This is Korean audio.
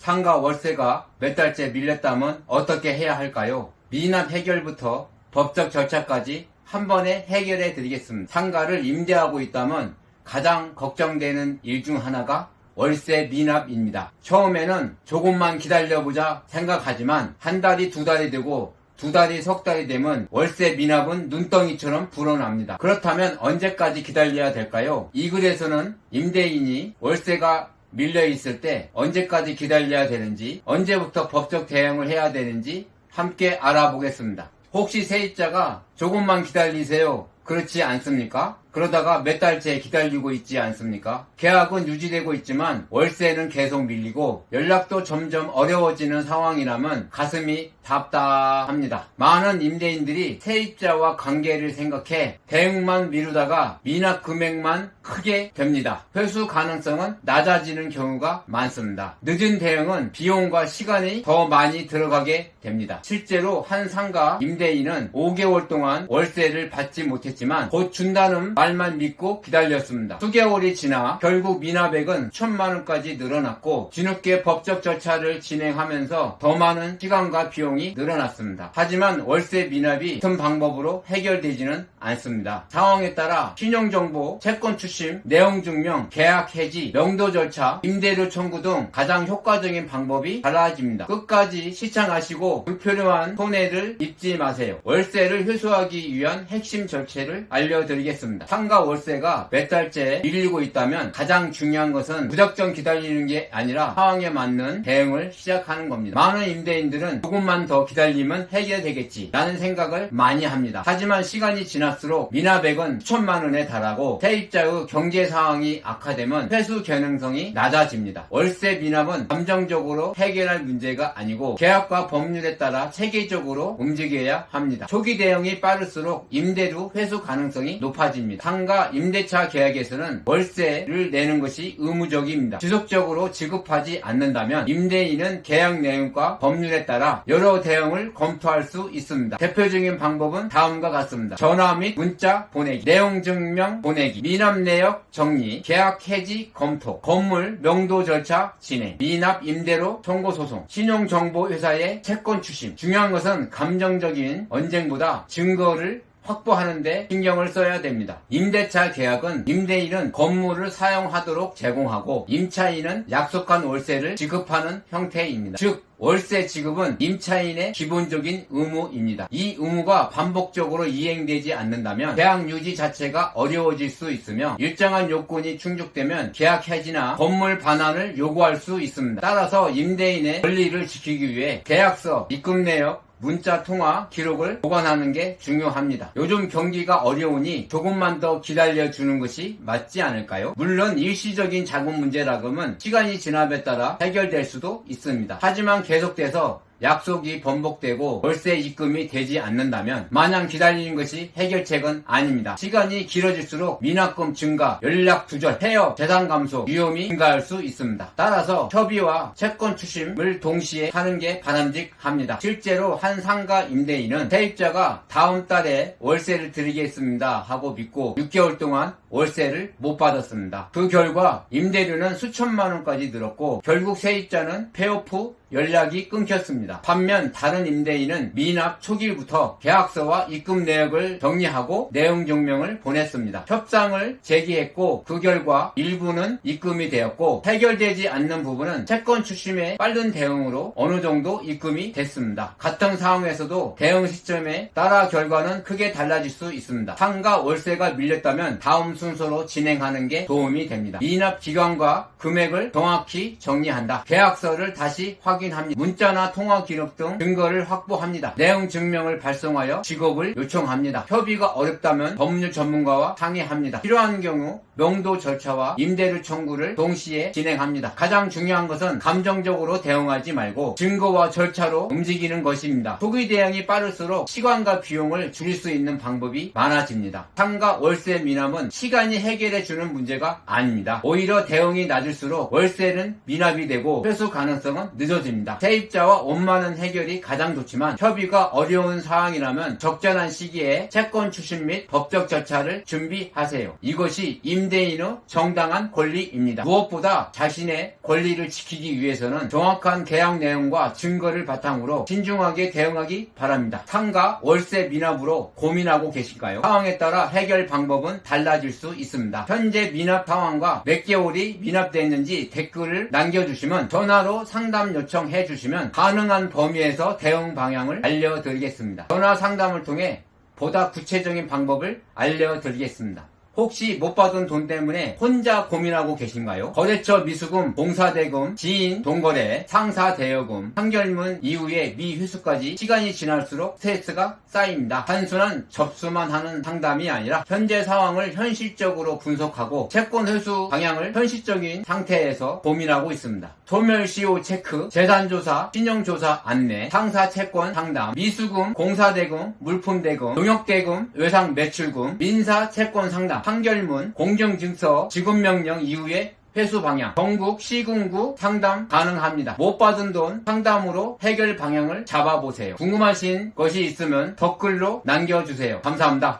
상가 월세가 몇 달째 밀렸다면 어떻게 해야 할까요? 미납 해결부터 법적 절차까지 한 번에 해결해 드리겠습니다. 상가를 임대하고 있다면 가장 걱정되는 일 중 하나가 월세 미납입니다. 처음에는 조금만 기다려보자 생각하지만 한 달이 두 달이 되고 두 달이 석 달이 되면 월세 미납은 눈덩이처럼 불어납니다. 그렇다면 언제까지 기다려야 될까요? 이 글에서는 임대인이 월세가 밀려 있을 때 언제까지 기다려야 되는지, 언제부터 법적 대응을 해야 되는지 함께 알아보겠습니다. 혹시 세입자가 조금만 기다리세요, 그렇지 않습니까? 그러다가 몇 달째 기다리고 있지 않습니까? 계약은 유지되고 있지만 월세는 계속 밀리고 연락도 점점 어려워지는 상황이라면 가슴이 답답합니다. 많은 임대인들이 세입자와 관계를 생각해 대응만 미루다가 미납 금액만 크게 됩니다. 회수 가능성은 낮아지는 경우가 많습니다. 늦은 대응은 비용과 시간이 더 많이 들어가게 됩니다. 실제로 한 상가 임대인은 5개월 동안 월세를 받지 못했지만 곧 준다는 말만 믿고 기다렸습니다. 수개월이 지나 결국 미납액은 1,000만원까지 늘어났고 뒤늦게 법적 절차를 진행하면서 더 많은 시간과 비용이 늘어났습니다. 하지만 월세 미납이 같은 방법으로 해결되지는 않습니다. 상황에 따라 신용정보, 채권 추심, 내용증명, 계약 해지, 명도 절차, 임대료 청구 등 가장 효과적인 방법이 달라집니다. 끝까지 시청하시고 불필요한 손해를 입지 마세요. 월세를 회수하기 위한 핵심 절차를 알려드리겠습니다. 상가 월세가 몇 달째 밀리고 있다면 가장 중요한 것은 무작정 기다리는 게 아니라 상황에 맞는 대응을 시작하는 겁니다. 많은 임대인들은 조금만 더 기다리면 해결되겠지 라는 생각을 많이 합니다. 하지만 시간이 지날수록 미납액은 수천만 원에 달하고 세입자의 경제 상황이 악화되면 회수 가능성이 낮아집니다. 월세 미납은 감정적으로 해결할 문제가 아니고 계약과 법률에 따라 체계적으로 움직여야 합니다. 초기 대응이 빠를수록 임대료 회수 가능성이 높아집니다. 상가 임대차 계약에서는 월세를 내는 것이 의무적입니다. 지속적으로 지급하지 않는다면 임대인은 계약 내용과 법률에 따라 여러 대응을 검토할 수 있습니다. 대표적인 방법은 다음과 같습니다. 전화 및 문자 보내기, 내용 증명 보내기, 미납 내역 정리, 계약 해지 검토, 건물 명도 절차 진행, 미납 임대료 청구 소송, 신용정보 회사의 채권 추심. 중요한 것은 감정적인 언쟁보다 증거를 확보하는데 신경을 써야 됩니다. 임대차 계약은 임대인은 건물을 사용하도록 제공하고 임차인은 약속한 월세를 지급하는 형태입니다. 즉 월세 지급은 임차인의 기본적인 의무입니다. 이 의무가 반복적으로 이행되지 않는다면 계약 유지 자체가 어려워질 수 있으며 일정한 요건이 충족되면 계약 해지나 건물 반환을 요구할 수 있습니다. 따라서 임대인의 권리를 지키기 위해 계약서, 입금 내역, 문자 통화 기록을 보관하는 게 중요합니다. 요즘 경기가 어려우니 조금만 더 기다려주는 것이 맞지 않을까요? 물론 일시적인 자금 문제라면 시간이 지남에 따라 해결될 수도 있습니다. 하지만 계속돼서 약속이 번복되고 월세 입금이 되지 않는다면 마냥 기다리는 것이 해결책은 아닙니다. 시간이 길어질수록 미납금 증가, 연락 두절, 폐업, 재산 감소 위험이 증가할 수 있습니다. 따라서 협의와 채권 추심을 동시에 하는 게 바람직합니다. 실제로 한 상가 임대인은 세입자가 다음 달에 월세를 드리겠습니다 하고 믿고 6개월 동안 월세를 못 받았습니다. 그 결과 임대료는 수천만 원까지 늘었고 결국 세입자는 폐업 후 연락이 끊겼습니다. 반면 다른 임대인은 미납 초기부터 계약서와 입금 내역을 정리하고 내용 증명을 보냈습니다. 협상을 제기했고 그 결과 일부는 입금이 되었고 해결되지 않는 부분은 채권 추심의 빠른 대응으로 어느 정도 입금이 됐습니다. 같은 상황에서도 대응 시점에 따라 결과는 크게 달라질 수 있습니다. 상가 월세가 밀렸다면 다음 순서로 진행하는 게 도움이 됩니다. 미납 기간과 금액을 정확히 정리한다. 계약서를 다시 확인합니다. 문자나 통화 기록 등 증거를 확보합니다. 내용 증명을 발송하여 직업을 요청합니다. 협의가 어렵다면 법률 전문가와 상의합니다. 필요한 경우 명도 절차와 임대료 청구를 동시에 진행합니다. 가장 중요한 것은 감정적으로 대응하지 말고 증거와 절차로 움직이는 것입니다. 초기 대응이 빠를수록 시간과 비용을 줄일 수 있는 방법이 많아집니다. 상가 월세 미납은 시간이 해결해주는 문제가 아닙니다. 오히려 대응이 낮을수록 월세는 미납이 되고 회수 가능성은 늦어집니다. 세입자와 원만한 해결이 가장 좋지만 협의가 어려운 상황이라면 적절한 시기에 채권 추심 및 법적 절차를 준비하세요. 이것이 임대인의 정당한 권리입니다. 무엇보다 자신의 권리를 지키기 위해서는 정확한 계약 내용과 증거를 바탕으로 신중하게 대응하기 바랍니다. 상가 월세 미납으로 고민하고 계실까요? 상황에 따라 해결 방법은 달라질 수 있습니다. 현재 미납 상황과 몇 개월이 미납됐는지 댓글을 남겨주시면 전화로 상담 요청해 주시면 가능한 범위에서 대응 방향을 알려드리겠습니다. 전화 상담을 통해 보다 구체적인 방법을 알려드리겠습니다. 혹시 못 받은 돈 때문에 혼자 고민하고 계신가요? 거래처 미수금, 공사대금, 지인 동거래, 상사 대여금, 판결문 이후에 미회수까지 시간이 지날수록 스트레스가 쌓입니다. 단순한 접수만 하는 상담이 아니라 현재 상황을 현실적으로 분석하고 채권 회수 방향을 현실적인 상태에서 고민하고 있습니다. 소멸시효 체크, 재산조사, 신용조사 안내, 상사 채권 상담, 미수금, 공사대금, 물품대금, 용역대금, 외상 매출금, 민사 채권 상담, 판결문, 공정증서, 지급명령 이후에 회수 방향, 전국 시군구 상담 가능합니다. 못 받은 돈 상담으로 해결 방향을 잡아보세요. 궁금하신 것이 있으면 댓글로 남겨주세요. 감사합니다.